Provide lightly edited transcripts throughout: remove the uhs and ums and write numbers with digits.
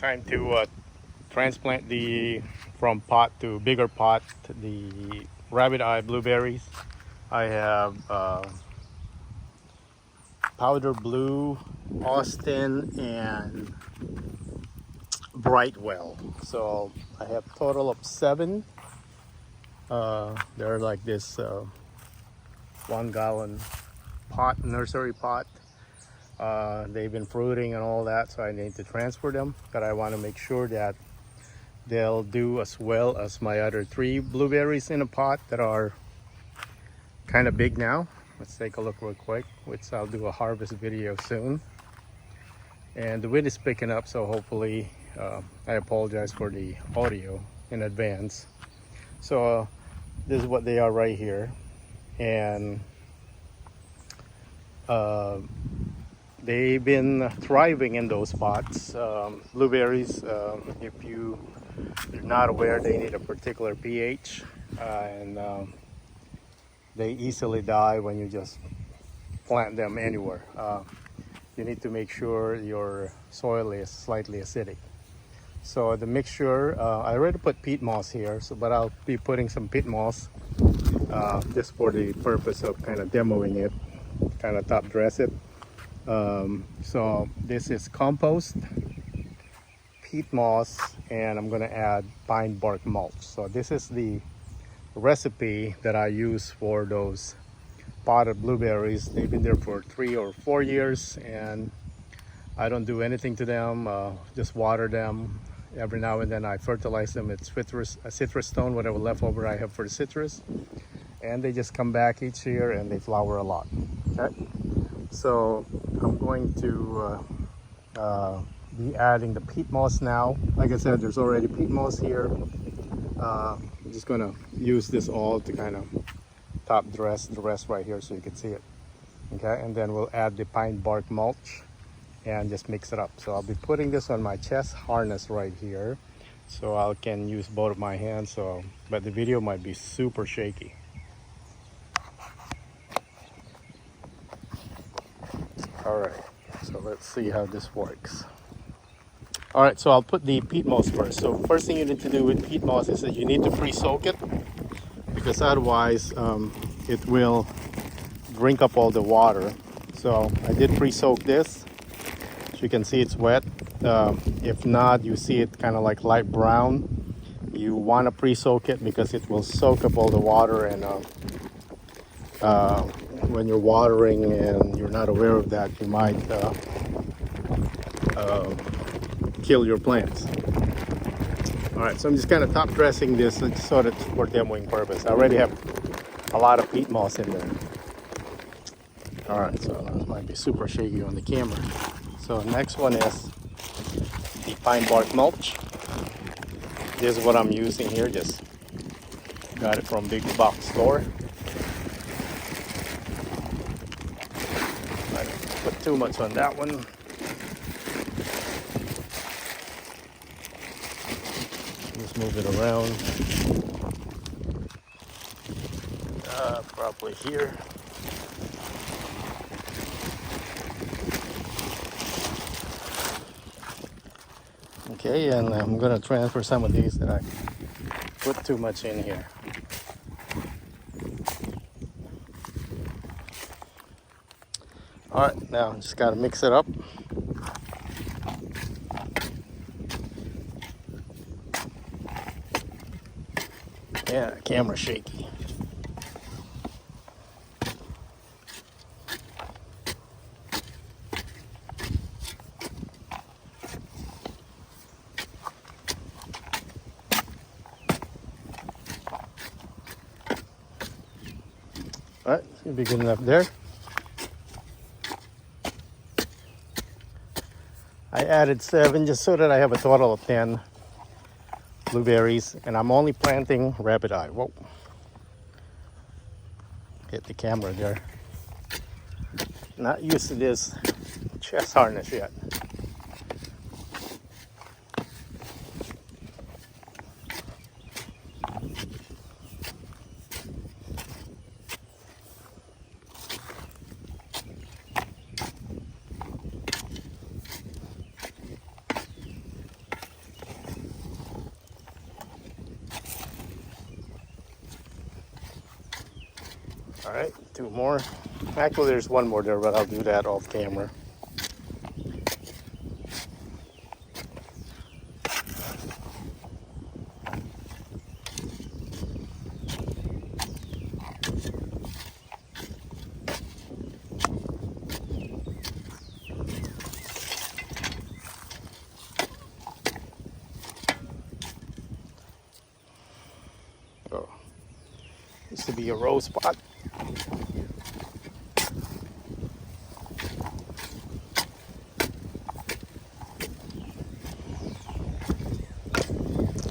Time to transplant from pot to bigger pot the Rabbiteye blueberries. I have Powderblue, Austin, and Brightwell. So I have total of 7. They're like this 1-gallon pot, nursery pot. They've been fruiting and all that, so I need to transfer them, but I want to make sure that they'll do as well as my other 3 blueberries in a pot that are kind of big now. Let's take a look real quick, which I'll do a harvest video soon. And the wind is picking up, so hopefully I apologize for the audio in advance. So this is what they are right here, and they've been thriving in those pots. Blueberries, if you're not aware, they need a particular pH, and they easily die when you just plant them anywhere. You need to make sure your soil is slightly acidic. So the mixture, I already put peat moss here, but I'll be putting some peat moss just for the purpose of kind of demoing it, kind of top dress it. So this is compost, peat moss, and I'm going to add pine bark mulch. So this is the recipe that I use for those potted blueberries. They've been there for 3 or 4 years, and I don't do anything to them, just water them. Every now and then I fertilize them with citrus stone, whatever leftover I have for the citrus, and they just come back each year and they flower a lot. Okay, so I'm going to be adding the peat moss now. Like I said, there's already peat moss here. I'm just gonna use this all to kind of top dress the rest right here so you can see it. Okay, and then we'll add the pine bark mulch and just mix it up. So I'll be putting this on my chest harness right here, so I can use both of my hands. So, but the video might be super shaky. All right, so let's see how this works. All right, so I'll put the peat moss first. So first thing you need to do with peat moss is that you need to pre-soak it, because otherwise it will drink up all the water. So I did pre-soak this. As you can see, it's wet. If not, you see it kind of like light brown. You want to pre-soak it because it will soak up all the water, and when you're watering and you're not aware of that, you might kill your plants. All right, so I'm just kind of top dressing this so that for demoing purpose. I already have a lot of peat moss in there. All right, so that might be super shaky on the camera. So next one is the pine bark mulch. This is what I'm using here. Just got it from big box store. I didn't put too much on that one. Just move it around. Probably here. Okay, and I'm gonna transfer some of these that I put too much in here. All right, now just gotta mix it up. Yeah, camera shaky. All right, should be good enough there. I added 7 just so that I have a total of 10 blueberries, and I'm only planting Rabbiteye. Whoa, hit the camera there. Not used to this chest harness yet. All right, 2 more. Actually, there's 1 more there, but I'll do that off camera. Oh, used to be a rose spot.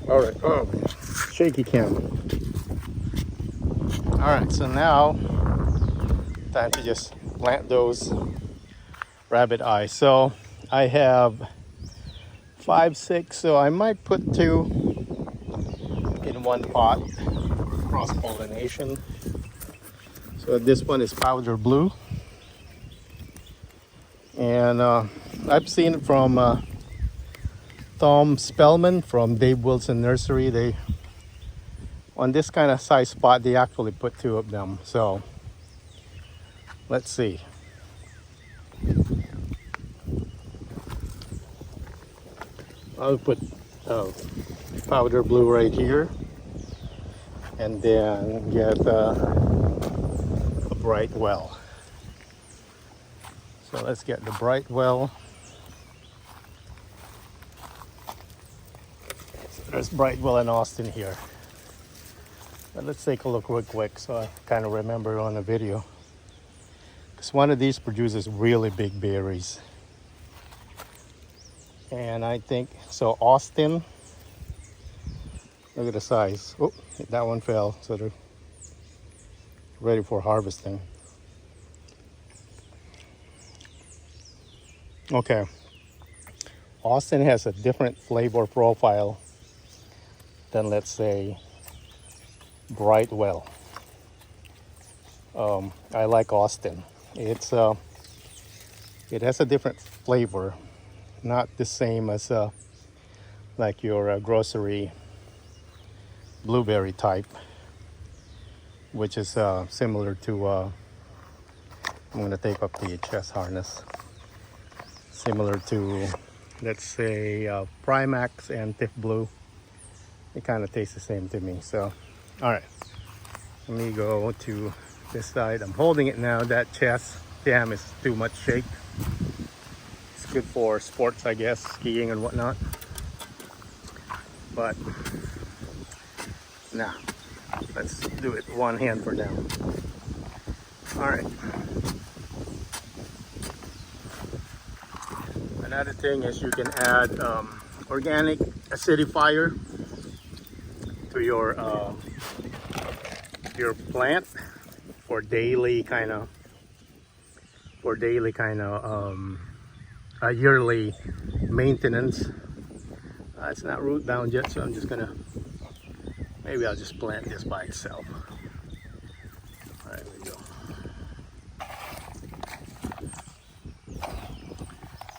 All right, oh, shaky cam. All right, so now time to just plant those Rabbiteye. So I have 5, 6, so I might put 2 in 1 pot, cross pollination. So this one is Powderblue, and I've seen it from Tom Spellman from Dave Wilson Nursery. They, on this kind of size spot, they actually put 2 of them. So let's see. I'll put Powderblue right here, and then get a Brightwell. So let's get the Brightwell. There's Brightwell and Austin here. But let's take a look real quick so I kind of remember on the video. Because one of these produces really big berries. And I think, so Austin, look at the size. Oh, that one fell, so they're ready for harvesting. Okay. Austin has a different flavor profile than, let's say, Brightwell. I like Austin. It has a different flavor, not the same as like your grocery blueberry type, which is similar to. I'm going to take up the chest harness. Similar to, let's say, Primax and Tiff Blue. They kind of taste the same to me. So, all right, let me go to this side. I'm holding it now. That chest jam is too much shake. It's good for sports, I guess, skiing and whatnot. But now, let's do it 1 hand for now. All right. Another thing is you can add organic acidifier to your plant for daily kind of yearly maintenance. It's not root bound yet, so I'm just gonna, maybe I'll just plant this by itself. All right, there we go.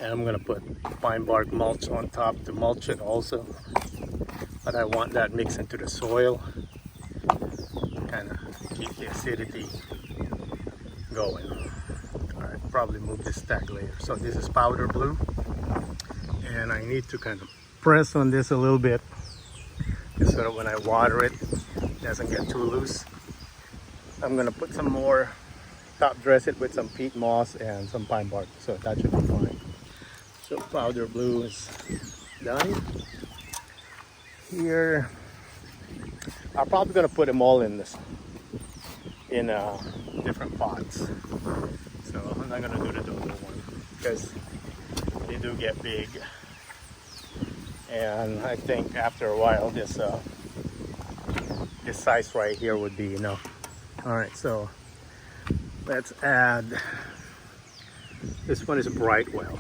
And I'm gonna put pine bark mulch on top to mulch it also. But I want that mixed into the soil, kind of keep the acidity going. All right, probably move this stack later. So this is Powderblue, and I need to kind of press on this a little bit so that when I water it, it doesn't get too loose. I'm gonna put some more, top dress it with some peat moss and some pine bark, so that should be fine. So Powderblue is done. Here, I'm probably gonna put them all in this, in different pots. So I'm not gonna do the double one because they do get big, and I think after a while this size right here would be enough. All right, so let's add. This one is a Brightwell.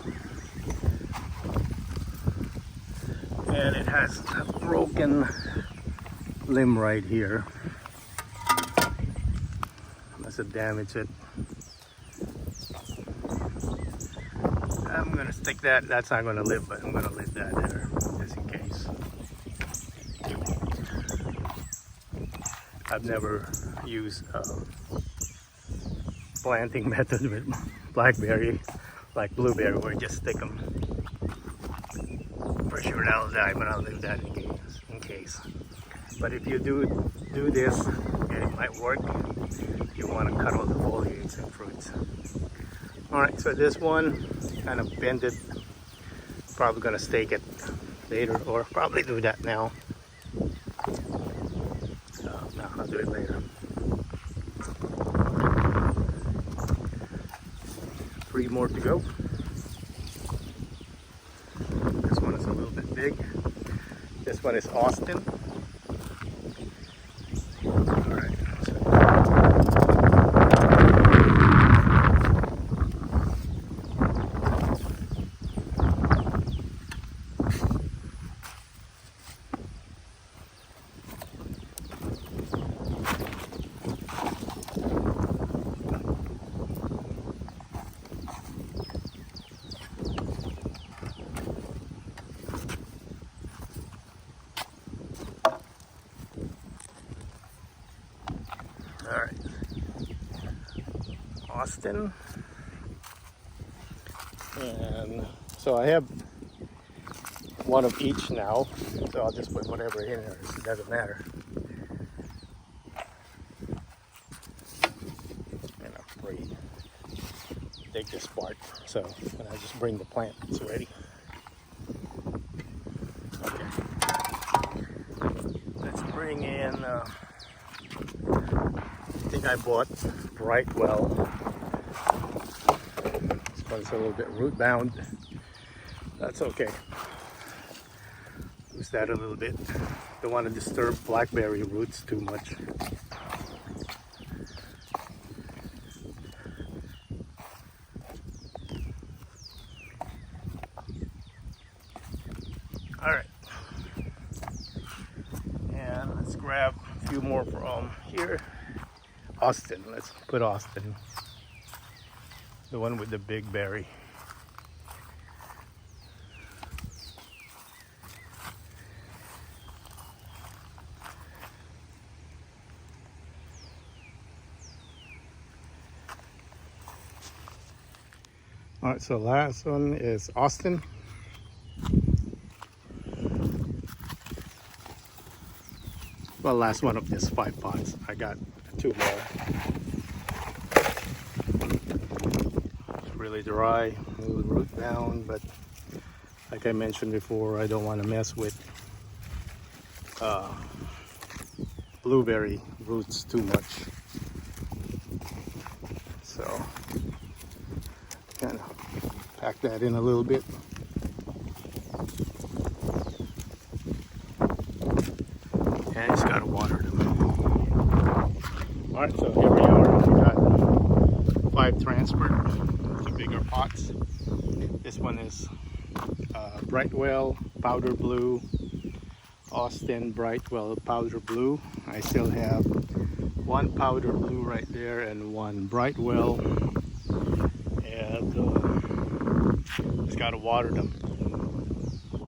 And it has a broken limb right here. Must have damaged it. I'm gonna stick that. That's not gonna live, but I'm gonna leave that there just in case. I've never used planting method with blackberry, like blueberry, where you just stick them. For sure that'll die, but I'll leave that in case. But if you do this, and it might work, you want to cut all the foliage and fruits. Alright, so this one kind of bended. Probably gonna stake it later, or probably do that now. No, I'll do it later. 3 more to go. This one is a little bit big. This one is Austin. Alright. Alright, Austin, and so I have one of each now, so I'll just put whatever in there, it doesn't matter. And I'm pretty dig this part, so and I just bring the plant, it's ready. Okay, let's bring in I think I bought Brightwell. This one's a little bit root bound. That's okay. Use that a little bit. Don't want to disturb blackberry roots too much. Alright. And let's grab a few more from here. Austin, let's put Austin, the one with the big berry. All right, so last one is Austin. Well, last one of this 5 pots. I got 2 more. It's really dry, a little root bound, but like I mentioned before, I don't want to mess with blueberry roots too much. So kind of pack that in a little bit. And it's got to water them. Alright, so here we are. We got 5 transferred to bigger pots. This one is Brightwell, Powderblue, Austin, Brightwell, Powderblue. I still have 1 Powderblue right there and 1 Brightwell. And just got to water them.